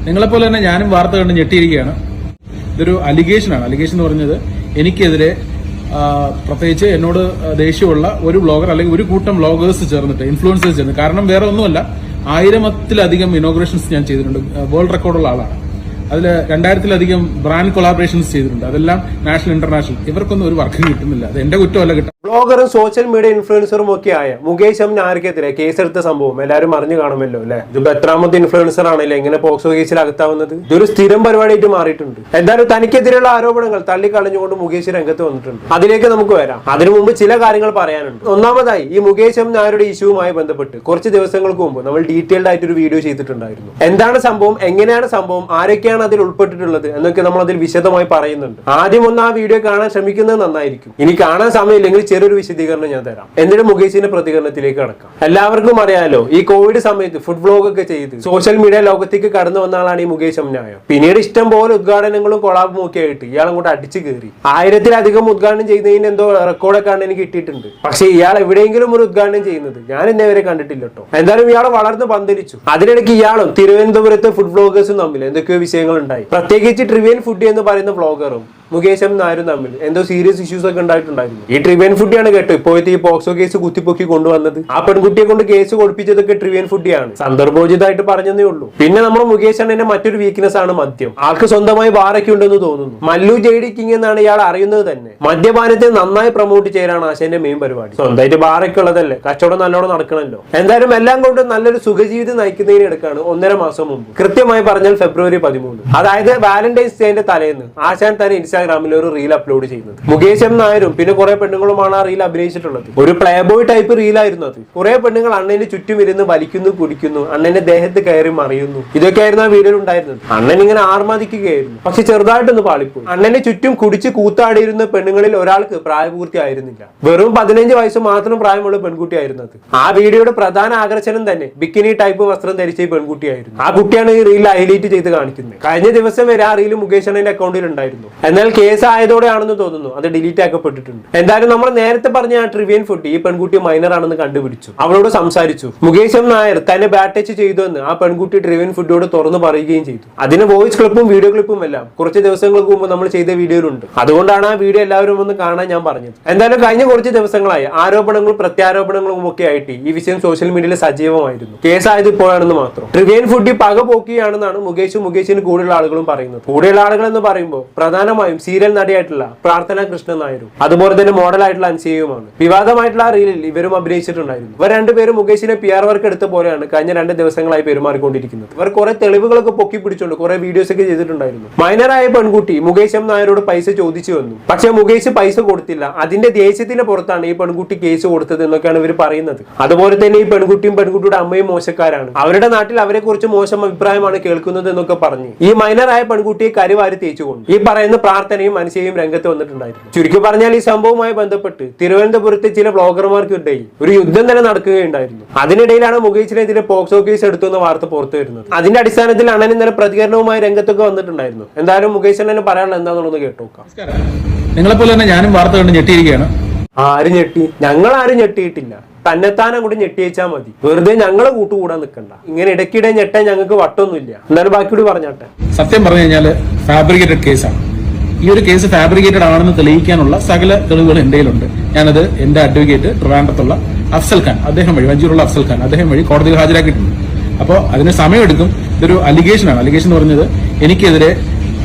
നിങ്ങളെപ്പോലെ തന്നെ ഞാനും വാർത്ത കണ്ട് ഞെട്ടിയിരിക്കുകയാണ്. ഇതൊരു അലിഗേഷനാണ്. അലിഗേഷൻ എന്ന് പറഞ്ഞത് എനിക്കെതിരെ പ്രത്യേകിച്ച് എന്നോട് ദേഷ്യമുള്ള ഒരു ബ്ലോഗർ അല്ലെങ്കിൽ ഒരു കൂട്ടം ബ്ലോഗേഴ്സ് ചേർന്നിട്ട് ഇൻഫ്ലുവൻസേഴ്സ് ചേർന്ന്, കാരണം വേറെ ഒന്നുമല്ല, 1000-ത്തിലധികം ഇനോഗ്രേഷൻസ് ഞാൻ ചെയ്തിട്ടുണ്ട്. വേൾഡ് റെക്കോർഡുള്ള ആളാണ്. അതിൽ 2000-ത്തിലധികം ബ്രാൻഡ് കൊളാബറേഷൻസ് ചെയ്തിട്ടുണ്ട്. അതെല്ലാം നാഷണൽ ഇന്റർനാഷണൽ. ഇവർക്കൊന്നും ഒരു വർക്കും കിട്ടുന്നില്ല. അത് എന്റെ കുറ്റമല്ല. കിട്ടും. ബ്ലോഗറും സോഷ്യൽ മീഡിയ ഇൻഫ്ലുവൻസറും ഒക്കെ ആയ മുകേഷ് നായർക്കെതിരെ കേസെടുത്ത സംഭവം എല്ലാവരും അറിഞ്ഞു കാണുമല്ലോ അല്ലെ. ഇതിപ്പോ എത്രാമത്തെ ഇൻഫ്ലുവൻസർ ആണല്ലേ ഇങ്ങനെ പോക്സോ കേസിൽ അകത്താവുന്നത്? ഇതൊരു സ്ഥിരം പരിപാടിയായിട്ട് മാറിയിട്ടുണ്ട്. എന്തായാലും തനിക്കെതിരെയുള്ള ആരോപണങ്ങൾ തള്ളിക്കളഞ്ഞുകൊണ്ട് മുകേഷ് രംഗത്ത് വന്നിട്ടുണ്ട്. അതിലേക്ക് നമുക്ക് വരാം. അതിനു മുമ്പ് ചില കാര്യങ്ങൾ പറയാനുണ്ട്. ഒന്നാമതായി, ഈ മുകേഷ് നായരുടെ ഇഷ്യൂവുമായി ബന്ധപ്പെട്ട് കുറച്ച് ദിവസങ്ങൾക്ക് മുമ്പ് നമ്മൾ ഡീറ്റെയിൽഡ് ആയിട്ട് ഒരു വീഡിയോ ചെയ്തിട്ടുണ്ടായിരുന്നു. എന്താണ് സംഭവം, എങ്ങനെയാണ് സംഭവം, ആരൊക്കെയാണ് അതിൽ ഉൾപ്പെട്ടിട്ടുള്ളത് എന്നൊക്കെ നമ്മൾ അതിൽ വിശദമായി പറയുന്നുണ്ട്. ആദ്യം ഒന്ന് ആ വീഡിയോ കാണാൻ ശ്രമിക്കുന്നത് നന്നായിരിക്കും. ഇനി കാണാൻ സമയമില്ലെങ്കിൽ ചെറിയൊരു വിശദീകരണം ഞാൻ തരാം. എന്നിട്ട് മുകേഷിന്റെ പ്രതികരണത്തിലേക്ക് കടക്കാം. എല്ലാവർക്കും അറിയാലോ, ഈ കോവിഡ് സമയത്ത് ഫുഡ് വ്ലോഗ് ഒക്കെ ചെയ്ത് സോഷ്യൽ മീഡിയ ലോകത്തേക്ക് കടന്നു വന്ന ആളാണ് ഈ മുകേഷ് നായർ. പിന്നീട് ഇഷ്ടം പോലെ ഉദ്ഘാടനങ്ങളും കൊളാബും ഒക്കെ ആയിട്ട് ഇയാൾ അങ്ങോട്ട് അടിച്ചു കയറി. 1000-ത്തിലധികം ഉദ്ഘാടനം ചെയ്യുന്നതിന് എന്തോ റെക്കോർഡൊക്കെ ആണ് എനിക്ക് കിട്ടിയിട്ടുണ്ട്. പക്ഷേ ഇയാൾ എവിടെയെങ്കിലും ഒരു ഉദ്ഘാടനം ചെയ്യുന്നത് ഞാൻ ഇന്നേ വരെ കണ്ടിട്ടില്ല കേട്ടോ. എന്തായാലും ഇയാൾ വളർന്ന് പന്തലിച്ചു. അതിനിടയ്ക്ക് ഇയാളും തിരുവനന്തപുരത്തെ ഫുഡ് വ്ലോഗേഴ്സും തമ്മിൽ എന്തൊക്കെയോ വിഷയങ്ങൾ ഉണ്ടായി. പ്രത്യേകിച്ച് ട്രിവിയൻ ഫുഡ് എന്ന് പറയുന്ന വ്ലോഗറും മുകേഷ് നായരും തമ്മിൽ എന്തോ സീരിയസ് ഇഷ്യൂസ് ഒക്കെ ഉണ്ടായിട്ടുണ്ടായിരുന്നു. ഈ ട്രിവിയൻ ഫുഡിയാണ് കേട്ടോ ഇപ്പോഴത്തെ ഈ പോക്സോ കേസ് കുത്തിപ്പൊക്കി കൊണ്ടുവന്നത്. ആ പെൺകുട്ടിയെ കൊണ്ട് കേസ് കൊടുപ്പിച്ചതൊക്കെ ട്രിവിയൻ ഫുഡിയാണ്. സന്ദർഭോചിതമായിട്ട് പറഞ്ഞതേ ഉള്ളൂ. പിന്നെ നമ്മുടെ മുകേഷ് അണ്ണന്റെ മറ്റൊരു വീക്ക്നെസ് ആണ് മദ്യം. ആൾക്ക് സ്വന്തമായി ബാറൊക്കെ ഉണ്ടെന്ന് തോന്നുന്നു. മല്ലു ജെയ്ഡി കിങ് എന്നാണ് ഇയാൾ അറിയുന്നത് തന്നെ. മദ്യപാനത്തെ നന്നായി പ്രൊമോട്ട് ചെയ്യാനാണ് ആശാന്റെ മെയിൻ പരിപാടി. സ്വന്തമായിട്ട് ബാറൊക്കെ ഉള്ളതല്ലേ, കച്ചവടം നല്ലോണം നടക്കണല്ലോ. എന്തായാലും എല്ലാം കൊണ്ടും നല്ലൊരു സുഖജീവിതം നയിക്കുന്നതിനെടുക്കാണ് 1.5 മാസം മുമ്പ്, കൃത്യമായി പറഞ്ഞാൽ ഫെബ്രുവരി 13, അതായത് വാലന്റൈൻസ് ഡേന്റെ തലേന്ന് ആശാൻ തന്നെ ഇൻസ്റ്റാഗ്രാമിൽ ഒരു റീൽ അപ്ലോഡ് ചെയ്യുന്നത്. മുകേഷ് നായരും പിന്നെ കുറെ പെണ്ണുങ്ങളുമാണ് ആ റീൽ അഭിനയിച്ചിട്ടുള്ളത്. ഒരു പ്ലേ ബോയ് ടൈപ്പ് റീലായിരുന്നു അത്. കുറെ പെണ്ണുങ്ങൾ അണ്ണന് ചുറ്റും ഇരുന്ന് വലിക്കുന്നു, കുടിക്കുന്നു, അണ്ണന്റെ ദേഹത്ത് കയറി മറിയുന്നു. ഇതൊക്കെയായിരുന്നു ആ വീഡിയോയിൽ ഉണ്ടായിരുന്നത്. അണ്ണൻ ഇങ്ങനെ ആർമാദിക്കുകയായിരുന്നു. പക്ഷെ ചെറുതായിട്ടൊന്ന് പാളിപ്പോയി. അണ്ണന് ചുറ്റും കുടിച്ച് കൂത്താടിയിരുന്ന പെണ്ണുങ്ങളിൽ ഒരാൾക്ക് പ്രായപൂർത്തി ആയിരുന്നില്ല. വെറും 15 വയസ്സ് മാത്രം പ്രായമുള്ള പെൺകുട്ടിയായിരുന്നു അത്. ആ വീഡിയോയുടെ പ്രധാന ആകർഷണം തന്നെ ബിക്കിനി ടൈപ്പ് വസ്ത്രം ധരിച്ച ഈ പെൺകുട്ടിയായിരുന്നു. ആ കുട്ടിയാണ് ഈ റീൽ ഹൈലൈറ്റ് ചെയ്ത് കാണിക്കുന്നത്. കഴിഞ്ഞ ദിവസം വരെ ആ റീൽ മുകേഷ് അണ്ണന്റെ അക്കൗണ്ടിൽ ഉണ്ടായിരുന്നു. എന്നാൽ കേസ് ആയതോടെയാണെന്ന് തോന്നുന്നു അത് ഡിലീറ്റ് ആക്കപ്പെട്ടിട്ടുണ്ട്. എന്തായാലും നമ്മൾ നേരത്തെ പറഞ്ഞ ആ ട്രിവിയൻ ഫുഡ് ഈ പെൺകുട്ടി മൈനർ ആണെന്ന് കണ്ടുപിടിച്ചു. അവളോട് സംസാരിച്ചു. മുകേഷ് നായർ തന്നെ ബാറ്റ് ടച്ച് ചെയ്തു എന്ന് ആ പെൺകുട്ടി ട്രിവിയൻ ഫുഡിയോട് തുറന്നു പറയുകയും ചെയ്തു. അതിന് വോയിസ് ക്ലിപ്പും വീഡിയോ ക്ലിപ്പും എല്ലാം കുറച്ച് ദിവസങ്ങൾക്ക് മുമ്പ് നമ്മൾ ചെയ്ത വീഡിയോയിലുണ്ട്. അതുകൊണ്ടാണ് ആ വീഡിയോ എല്ലാവരും ഒന്ന് കാണാൻ ഞാൻ പറഞ്ഞത്. എന്തായാലും കഴിഞ്ഞ കുറച്ച് ദിവസങ്ങളായി ആരോപണങ്ങളും പ്രത്യാരോപണങ്ങളും ഒക്കെ ആയിട്ട് ഈ വിഷയം സോഷ്യൽ മീഡിയയിൽ സജീവമായിരുന്നു. കേസായത് ഇപ്പോഴാണെന്ന് മാത്രം. ട്രിവിയൻ ഫുഡ് പക പോക്കുകയാണെന്നാണ് മുകേഷിന് കൂടുതലുള്ള ആളുകളും പറയുന്നത്. കൂടുതലുള്ള ആളുകൾ എന്ന് പറയുമ്പോൾ പ്രധാനമായും സീരിയൽ നടിയായിട്ടുള്ള പ്രാർത്ഥന കൃഷ്ണൻ നായരും അതുപോലെ തന്നെ മോഡലായിട്ടുള്ള അൻസിയയുമാണ്. വിവാദമായിട്ടുള്ള റീലിൽ ഇവരും അഭിനയിച്ചിട്ടുണ്ടായിരുന്നു. ഇവർ രണ്ടുപേരും മുകേഷിനെ PR വർക്ക് എടുത്ത പോലെയാണ് കഴിഞ്ഞ 2 ദിവസങ്ങളായി പെരുമാറിക്കൊണ്ടിരിക്കുന്നത്. ഇവർ കുറെ തെളിവുകളൊക്കെ പൊക്കി പിടിച്ചുകൊണ്ട് കുറെ വീഡിയോസ് ഒക്കെ ചെയ്തിട്ടുണ്ടായിരുന്നു. മൈനറായ പെൺകുട്ടി മുകേഷ് നായരോട് പൈസ ചോദിച്ചു വന്നു. പക്ഷെ മുകേഷ് പൈസ കൊടുത്തില്ല. അതിന്റെ ദേഷ്യത്തിന്റെ പുറത്താണ് ഈ പെൺകുട്ടി കേസ് കൊടുത്തത് എന്നൊക്കെയാണ് ഇവർ പറയുന്നത്. അതുപോലെ തന്നെ ഈ പെൺകുട്ടിയും പെൺകുട്ടിയുടെ അമ്മയും മോശക്കാരാണ്. അവരുടെ നാട്ടിൽ അവരെ കുറിച്ച് മോശം അഭിപ്രായമാണ് കേൾക്കുന്നത് എന്നൊക്കെ പറഞ്ഞ് ഈ മൈനറായ പെൺകുട്ടിയെ കരിവാരി തേച്ചുകൊണ്ട് ഈ പറയുന്ന പ്രാർത്ഥനയും മനുഷ്യയും രംഗത്ത് വന്നിട്ടുണ്ടായിരുന്നു. ചുരുക്കി പറഞ്ഞാൽ ഈ സംഭവവുമായി ബന്ധപ്പെട്ട് തിരുവനന്തപുരത്തെ ചില ബ്ലോഗർമാർക്കിടയിൽ ഒരു യുദ്ധം തന്നെ നടക്കുകയുണ്ടായിരുന്നു. അതിനിടയിലാണ് മുകേഷിനെതിരെ പോക്സോ കേസ് എടുത്തുന്ന വാർത്ത പുറത്തു വരുന്നത്. അതിന്റെ അടിസ്ഥാനത്തിൽ അണ്ണൻ ഇന്നലെ പ്രതികരണവുമായി രംഗത്തൊക്കെ വന്നിട്ടുണ്ടായിരുന്നു. എന്തായാലും മുകേഷ് അണ്ണന് പറയാനുള്ള എന്താണെന്നുള്ളത് കേട്ടോക്കാം. നിങ്ങളെപ്പോലെ തന്നെ ഞാനും വാർത്ത കണ്ട് ഞെട്ടിയിരിക്കുകയാണ്. ആര് ഞെട്ടി? ഞങ്ങൾ ആരും ഞെട്ടിയിട്ടില്ല. തന്നെത്താനെ കൂടി ഞെട്ടിയേച്ചാൽ മതി. വെറുതെ ഞങ്ങളെ കൂട്ടുകൂടാൻ നിൽക്കണ്ട. ഇങ്ങനെ ഇടയ്ക്കിടെ ഞെട്ടാൻ ഞങ്ങൾക്ക് വട്ടൊന്നുമില്ല. എന്നാലും ബാക്കിയോട് പറഞ്ഞാട്ടെ. സത്യം പറഞ്ഞു കഴിഞ്ഞാൽ ഫാബ്രിക്കേറ്റഡ് കേസാണ്. ഈ ഒരു കേസ് ഫാബ്രിക്കേറ്റഡ് ആണെന്ന് തെളിയിക്കാനുള്ള സകല തെളിവുകൾ എന്റെ കയ്യിലുണ്ട്. ഞാനത് എന്റെ അഡ്വക്കേറ്റ് ട്രിവാൻഡ്രത്തുള്ള അഫ്സൽ ഖാൻ, അദ്ദേഹം വഴി, വഞ്ചൂരുള്ള അഫ്സൽ ഖാൻ, അദ്ദേഹം വഴി കോടതിയിൽ ഹാജരാക്കിയിട്ടുണ്ട്. അപ്പോൾ അതിന് സമയമെടുക്കും. ഇതൊരു അലിഗേഷനാണ്. അലിഗേഷൻ എന്ന് പറഞ്ഞത് എനിക്കെതിരെ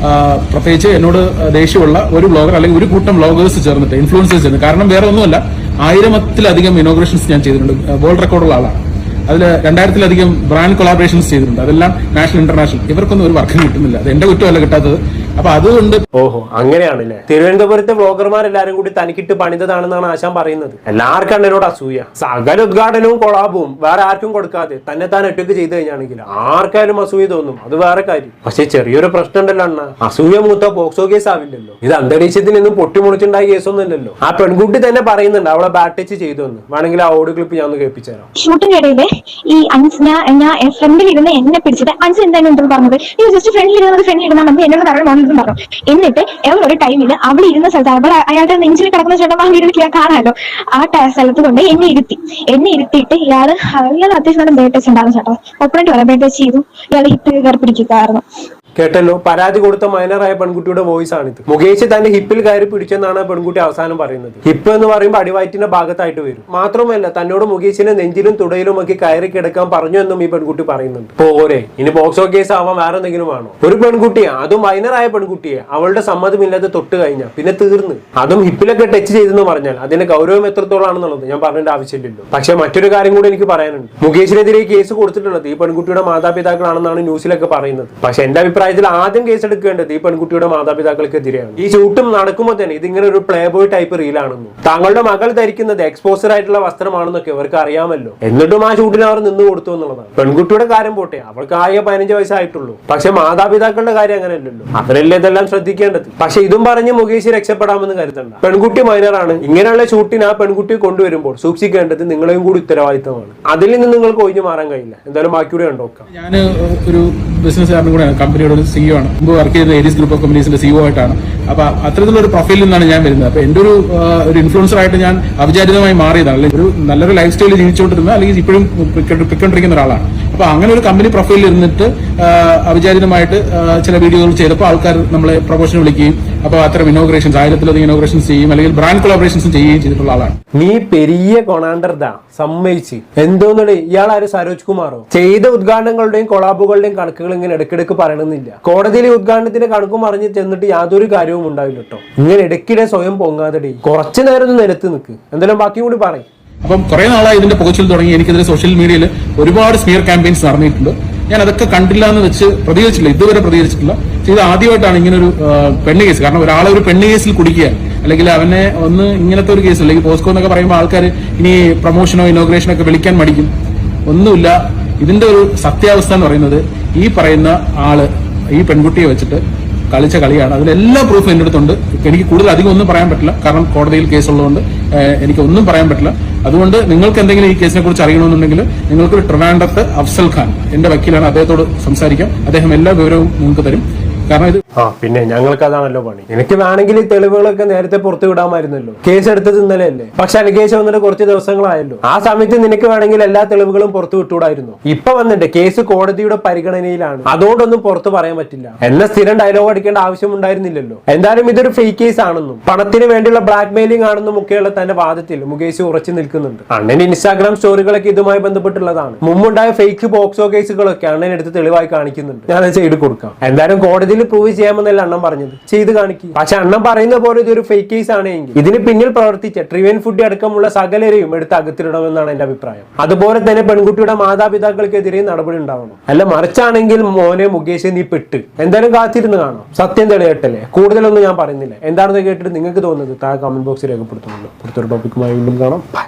പ്രത്യേകിച്ച് എന്നോട് ദേഷ്യമുള്ള ഒരു ബ്ലോഗർ അല്ലെങ്കിൽ ഒരു കൂട്ടം ബ്ലോഗേഴ്സ് ചേർന്നിട്ട് ഇൻഫ്ലുവൻസേഴ്സ് ചേർന്ന്, കാരണം വേറെ ഒന്നുമല്ല, 1000-ത്തിലധികം ഇനോഗ്രേഷൻസ് ഞാൻ ചെയ്തിട്ടുണ്ട്. വേൾഡ് റെക്കോർഡുള്ള ആളാണ്. അതിൽ 2000-ത്തിലധികം ബ്രാൻഡ് കൊളാബറേഷൻസ് ചെയ്തിട്ടുണ്ട്. അതെല്ലാം നാഷണൽ ഇന്റർനാഷണൽ. ഇവർക്കൊന്നും ഒരു വർക്കും കിട്ടുന്നില്ല. അത് എന്റെ കുറ്റമല്ല കിട്ടാത്തത്. അപ്പൊ അതുകൊണ്ട് അങ്ങനെയാണല്ലേ. തിരുവനന്തപുരത്തെ ബ്ലോഗർമാരെല്ലാരും കൂടി തനിക്കിട്ട് പണിതതാണെന്നാണ് ആശാൻ പറയുന്നത്. എല്ലാവർക്കും അണ്ണനോട് അസൂയ. സകല ഉദ്ഘാടനവും കൊളാബും വേറെ ആർക്കും കൊടുക്കാതെ തന്നെ താൻ ഒറ്റയ്ക്ക് ചെയ്തു കഴിഞ്ഞാണെങ്കിൽ ആർക്കായാലും അസൂയ തോന്നും. അത് വേറെ കാര്യം. പക്ഷെ ചെറിയൊരു പ്രശ്നം ഉണ്ടല്ലോ അണ്ണ. അസൂയ മൂത്ത പോക്സോ കേസ് ആവില്ലല്ലോ. ഇത് അന്തരീക്ഷത്തിൽ നിന്നും പൊട്ടിമുളിച്ചുണ്ടായ കേസൊന്നും ഇല്ലല്ലോ. ആ പെൺകുട്ടി തന്നെ പറയുന്നുണ്ട് അവളെ ബാറ്റ് ടച്ച് ചെയ്തു എന്ന്. വേണമെങ്കിൽ ആ ഓഡിയോ ക്ലിപ്പ് ഞാൻ ഒന്ന് കേൾപ്പിച്ചു തരാം. ഷൂട്ടിനിടയില് ഈ ഞാൻ ഫ്രണ്ടിൽ ഇരുന്ന് എന്നെ പിടിച്ചിട്ട് അഞ്ച് എന്തായാലും പറഞ്ഞത് ഈ ജസ്റ്റ് ഫ്രണ്ടിൽ ഇരുന്നത് ഫ്രണ്ടിൽ ഇരുന്നാൽ മതി എന്നോട് പറഞ്ഞു എന്നും പറഞ്ഞു. എന്നിട്ട് ഒരു ടൈമിൽ അവിടെ ഇരുന്ന സ്ഥലത്ത് അവിടെ അയാളുടെ നെഞ്ചിൽ കിടക്കുന്ന ചേട്ടന്മാർ വീട്ടിൽ കാണാമല്ലോ, ആ സ്ഥലത്ത് കൊണ്ട് എന്നെ ഇരുത്തിയിട്ട് ഇയാൾ അത്യാവശ്യം നല്ല ബേഡ് ടച്ച് ഉണ്ടാകുന്ന ചേട്ടാ, ഒപ്പറേറ്റ് പറയാം, ബേഡ് ടച്ച് ചെയ്തു, ഇയാൾ ഹിപ്പ് കയറി പിടിക്കായിരുന്നു. കേട്ടല്ലോ, പരാതി കൊടുത്ത മൈനറായ പെൺകുട്ടിയുടെ വോയിസ് ആണിത്. മുകേഷ് തന്റെ ഹിപ്പിൽ കയറി പിടിച്ചെന്നാണ് പെൺകുട്ടി അവസാനം പറയുന്നത്. ഹിപ്പ് എന്ന് പറയുമ്പോൾ അടിവയറ്റിന്റെ ഭാഗത്തായിട്ട് വരും. മാത്രമല്ല തന്നോട് മുകേഷിനെ നെഞ്ചിലും തുടയിലും ഒക്കെ കയറി കിടക്കാൻ പറഞ്ഞു എന്നും ഈ പെൺകുട്ടി പറയുന്നുണ്ട്. പോരെ, ഇനി പോക്സോ കേസ് ആവാൻ വേറെ എന്തെങ്കിലും ആണോ? ഒരു പെൺകുട്ടിയെ, അതും മൈനറായ പെൺകുട്ടിയെ അവളുടെ സമ്മതമില്ലാതെ തൊട്ട് കഴിഞ്ഞാൽ പിന്നെ തീർന്ന്. അതും ഹിപ്പിലൊക്കെ ടച്ച് ചെയ്തെന്ന് പറഞ്ഞാൽ അതിന്റെ ഗൗരവം എത്രത്തോളാണെന്നുള്ളത് ഞാൻ പറഞ്ഞേണ്ട ആവശ്യമില്ലല്ലോ. പക്ഷെ മറ്റൊരു കാര്യം കൂടി എനിക്ക് പറയാനുണ്ട്. മുകേഷിനെതിരെ കേസ് കൊടുത്തിട്ടുള്ളത് ഈ പെൺകുട്ടിയുടെ മാതാപിതാക്കളാണെന്നാണ് ന്യൂസിലൊക്കെ പറയുന്നത്. പക്ഷെ എന്റെ അഭിപ്രായത്തിൽ ആദ്യം കേസ് എടുക്കേണ്ടത് ഈ പെൺകുട്ടിയുടെ മാതാപിതാക്കൾക്കെതിരെയാണ്. ഈ ഷൂട്ടും നടക്കുമ്പോൾ തന്നെ ഇതിങ്ങനെ ഒരു പ്ലേ ബോയ് ടൈപ്പ് റീലാണെന്നും താങ്കളുടെ മകൾ ധരിക്കുന്നത് എക്സ്പോസർ ആയിട്ടുള്ള വസ്ത്രമാണെന്നൊക്കെ അവർക്ക് അറിയാമല്ലോ. എന്നിട്ടും ആ ഷൂട്ടിന് അവർ നിന്ന് കൊടുത്തു എന്നുള്ളതാണ്. പെൺകുട്ടിയുടെ കാര്യം പോട്ടെ, അവൾക്ക് ആകെ 15 വയസ്സായിട്ടുള്ളൂ. പക്ഷെ മാതാപിതാക്കളുടെ കാര്യം അങ്ങനെയല്ലല്ലോ, അവരല്ലേ ഇതെല്ലാം ശ്രദ്ധിക്കേണ്ടത്. പക്ഷെ ഇതും പറഞ്ഞ് മുകേഷ് രക്ഷപ്പെടാമെന്ന് കരുതണ്ട. പെൺകുട്ടി മൈനറാണ്. ഇങ്ങനെയുള്ള ഷൂട്ടിന് ആ പെൺകുട്ടിയെ കൊണ്ടുവരുമ്പോൾ സൂക്ഷിക്കേണ്ടത് നിങ്ങളെയും കൂടി ഉത്തരവാദിത്തമാണ്. അതിൽ നിന്ന് നിങ്ങൾക്ക് ഒഴിഞ്ഞു മാറാൻ കഴിയില്ല. എന്തായാലും ബാക്കിയൂടെ കണ്ടോക്കാം. ഞാൻ ഒരു ബിസിനസ്സുകാരനും കൂടെയാണ്, കമ്പനിയുടെ ഒരു സിഇഒ ആണ്. മുമ്പ് വർക്ക് ചെയ്ത ഏരീസ് ഗ്രൂപ്പ് ഓഫ് കമ്പനീസിന്റെ സിഇഒ ആയിട്ടാണ്. അപ്പൊ അത്തരത്തിലുള്ള ഒരു പ്രൊഫൈലിൽ നിന്നാണ് ഞാൻ വരുന്നത്. അപ്പൊ എന്റെ ഒരു ഇൻഫ്ലുവൻസർ ആയിട്ട് ഞാൻ അവിചാരിതമായി മാറിയതാണ്. അല്ലെങ്കിൽ ഒരു നല്ലൊരു ലൈഫ് സ്റ്റൈലിൽ ജീവിച്ചുകൊണ്ടിരുന്ന, അല്ലെങ്കിൽ ഇപ്പോഴും പൊയ്ക്കൊണ്ടിരിക്കുന്ന ഒരാളാണ്. അപ്പൊ അങ്ങനെ ഒരു കമ്പനി പ്രൊഫൈലിൽ ഇരുന്നിട്ട് അവിചാരിതമായിട്ട് ചില വീഡിയോകൾ ചെയ്തപ്പോൾ ആൾക്കാർ നമ്മളെ പ്രൊമോഷൻ വിളിക്കുകയും അപ്പൊ അത്തരം ഇനോഗ്രേഷൻസ് 1000-ലധികം ഇനോഗ്രേഷൻസ് ചെയ്യും, അല്ലെങ്കിൽ ബ്രാൻഡ് കൊളാബറേഷൻസ് ചെയ്യുകയും ചെയ്തിട്ടുള്ള ആളാണ്. നീ പെരിയ കൊണാണ്ടർദാ സമ്മതിച്ച്. എന്തോന്നടേ, ഇയാളാര് സരോജ് കുമാറോ? ചെയ്ത ഉദ്ഘാടനങ്ങളുടെയും കൊളാബുകളുടെയും കണക്കുകൾ ഇങ്ങനെ ഇടയ്ക്കിടയ്ക്ക് പറയണമെന്നില്ല. കോടതിയിലെ ഉദ്ഘാടനത്തിന്റെ കണക്കും അറിഞ്ഞ് ചെന്നിട്ട് യാതൊരു കാര്യവും ഉണ്ടാവില്ല കേട്ടോ. ഇങ്ങനെ ഇടയ്ക്കിടെ സ്വയം പൊങ്ങാതെടേ, കുറച്ചു നേരം ഒന്ന് നിലത്ത് നിൽക്ക്. എന്തായാലും ബാക്കി കൂടി പറയും. അപ്പം കുറെ നാളായി ഇതിന്റെ പുകച്ചിൽ തുടങ്ങി. എനിക്കെതിരെ സോഷ്യൽ മീഡിയയിൽ ഒരുപാട് സ്മിയർ ക്യാമ്പയിൻസ് നടന്നിട്ടുണ്ട്. ഞാൻ അതൊക്കെ കണ്ടില്ല എന്ന് വെച്ച് പ്രതികരിച്ചില്ല, ഇതുവരെ പ്രതികരിച്ചിട്ടില്ല. ഇത് ആദ്യമായിട്ടാണ് ഇങ്ങനെ ഒരു പെണ്ണ് കേസ്. കാരണം ഒരാളെ ഒരു പെണ്ണ് കേസിൽ കുടിക്കുക, അല്ലെങ്കിൽ അവനെ ഒന്ന് ഇങ്ങനത്തെ ഒരു കേസ്, അല്ലെങ്കിൽ പോസ്കോ എന്നൊക്കെ പറയുമ്പോൾ ആൾക്കാർ ഇനി പ്രൊമോഷനോ ഇനോഗ്രേഷനോ ഒക്കെ വിളിക്കാൻ മടിക്കും. ഒന്നുമില്ല. ഇതിന്റെ ഒരു സത്യാവസ്ഥ എന്ന് പറയുന്നത്, ഈ പറയുന്ന ആള് ഈ പെൺകുട്ടിയെ വെച്ചിട്ട് കളിച്ച കളിയാണ്. അതിലെല്ലാ പ്രൂഫും എന്റെ അടുത്തുണ്ട്. എനിക്ക് കൂടുതൽ അധികം ഒന്നും പറയാൻ പറ്റില്ല, കാരണം കോടതിയിൽ കേസുള്ളതുകൊണ്ട് എനിക്ക് ഒന്നും പറയാൻ പറ്റില്ല. അതുകൊണ്ട് നിങ്ങൾക്ക് എന്തെങ്കിലും ഈ കേസിനെ കുറിച്ച് അറിയണമെന്നുണ്ടെങ്കിൽ നിങ്ങൾക്ക് ട്രിവാൻഡ്രത്ത് അഫ്സൽ ഖാൻ, എന്റെ വക്കീലാണ്, അദ്ദേഹത്തോട് സംസാരിക്കാം. അദ്ദേഹം എല്ലാ വിവരവും നിങ്ങൾക്ക് തരും. കാരണം ഇത് പിന്നെ ഞങ്ങൾക്ക് അതാണല്ലോ പണി. എനിക്ക് വേണമെങ്കിൽ ഈ തെളിവുകളൊക്കെ നേരത്തെ പുറത്തു വിടാമായിരുന്നല്ലോ. കേസ് എടുത്തത് ഇന്നലെ അല്ലേ? പക്ഷെ അലിഗേഷൻ വന്നിട്ട് കുറച്ച് ദിവസങ്ങളായല്ലോ. ആ സമയത്ത് നിനക്ക് വേണമെങ്കിൽ എല്ലാ തെളിവുകളും പുറത്തു വിട്ടുകൂടായിരുന്നു. ഇപ്പൊ വന്നിട്ട് കേസ് കോടതിയുടെ പരിഗണനയിലാണ്, അതുകൊണ്ടൊന്നും പുറത്ത് പറയാൻ പറ്റില്ല എന്ന സ്ഥിരം ഡയലോഗ് അടിക്കേണ്ട ആവശ്യം ഉണ്ടായിരുന്നില്ലല്ലോ. എന്തായാലും ഇതൊരു ഫേക്ക് കേസ് ആണെന്നും പണത്തിന് വേണ്ടിയുള്ള ബ്ലാക്ക് മെയിലിംഗ് ആണെന്നും ഒക്കെയുള്ള തന്റെ വാദത്തിൽ മുകേഷ് ഉറച്ചു നിൽക്കുന്നുണ്ട്. അണ്ണന്റെ ഇൻസ്റ്റാഗ്രാം സ്റ്റോറികളൊക്കെ ഇതുമായി ബന്ധപ്പെട്ടുള്ളതാണ്. മുമ്പുണ്ടായ ഫേക്ക് പോക്സോ കേസുകളൊക്കെ അണ്ണൻ എടുത്ത് തെളിവായി കാണിക്കുന്നുണ്ട്. ഞാനത് ചെയ്ത് കൊടുക്കാം. എന്തായാലും കോടതിയിൽ പ്രൂവ് ചെയ്യാമെന്നല്ല അണ്ണൻ പറഞ്ഞത്, ചെയ്ത് കാണിക്കും. പക്ഷെ അണ്ണൻ പറയുന്ന പോലെ ഇതൊരു ഫേക്ക് കേസ് ആണെങ്കിൽ ഇതിന് പിന്നിൽ പ്രവർത്തിച്ച ട്രിവൻ ഫുഡ് അടക്കമുള്ള സകലരെയും എടുത്ത് അകത്തിടണമെന്നാണ് എന്റെ അഭിപ്രായം. അതുപോലെ തന്നെ പെൺകുട്ടിയുടെ മാതാപിതാക്കൾക്കെതിരെ നടപടി ഉണ്ടാവണം. അല്ല മറിച്ചാണെങ്കിൽ മോനെ മുകേഷ് നീ പെട്ട്. എന്തായാലും കാത്തിരുന്ന് കാണാം, സത്യം തെളിയട്ടല്ലേ. കൂടുതലൊന്നും ഞാൻ പറയുന്നില്ല. എന്താണെന്ന് കേട്ടിട്ട് നിങ്ങൾക്ക് തോന്നുന്നത് താഴെ കമന്റ് ബോക്സിൽ രേഖപ്പെടുത്തുന്നുള്ളൂ. അടുത്തൊരു ടോപ്പിക്കുമായി വീണ്ടും കാണാം.